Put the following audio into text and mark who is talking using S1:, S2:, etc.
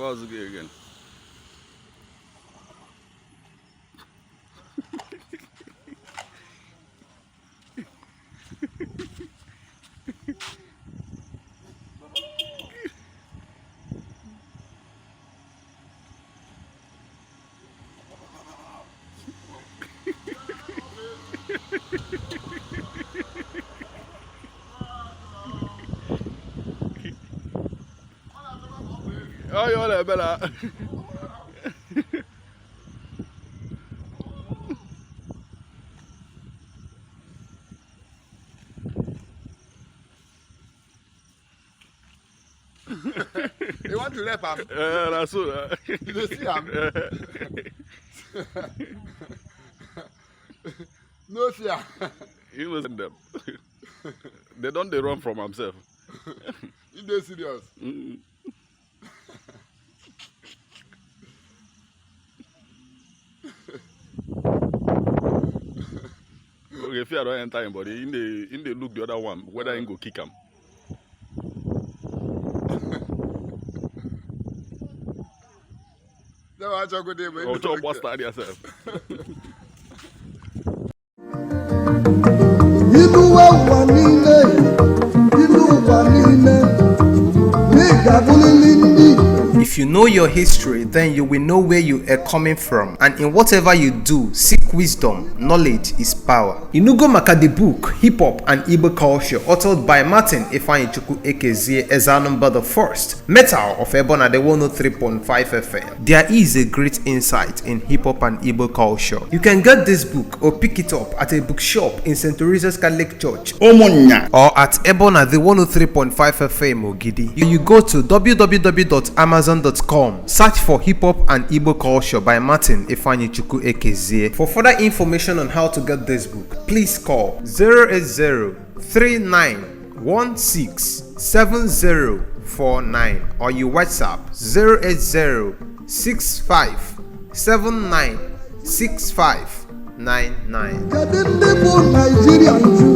S1: I'll go again. Oh, you're there, Bella.
S2: You want to rap him?
S1: That's all.
S2: You see him? No fear.
S1: He was in them. They don't they run from himself.
S2: You dey serious?
S1: Okay, if you don't enter him, but in the look the other one, whether he go kick him.
S2: That one just go there, man.
S1: Or just bust out yourself.
S3: If you know your history, then you will know where you are coming from, and in whatever you do, seek wisdom. Knowledge is power. Inugo maka the book Hip Hop and Igbo Culture, authored by Martin Ifeanyichukwu Ekezie Ezanumba the First, Metal of Ebona the 103.5 FM. There is a great insight in hip hop and Igbo culture. You can get this book or pick it up at a bookshop in St. Teresa's Catholic Church, Omonya, or at Ebona the 103.5 FM Ogidi. You go to www.amazon.com, search for Hip Hop and Igbo Culture by Martin Ifeanyichukwu Ekezie. For further information on how to get this book, please call 080-3916-7049 or you WhatsApp 080-6579-6599.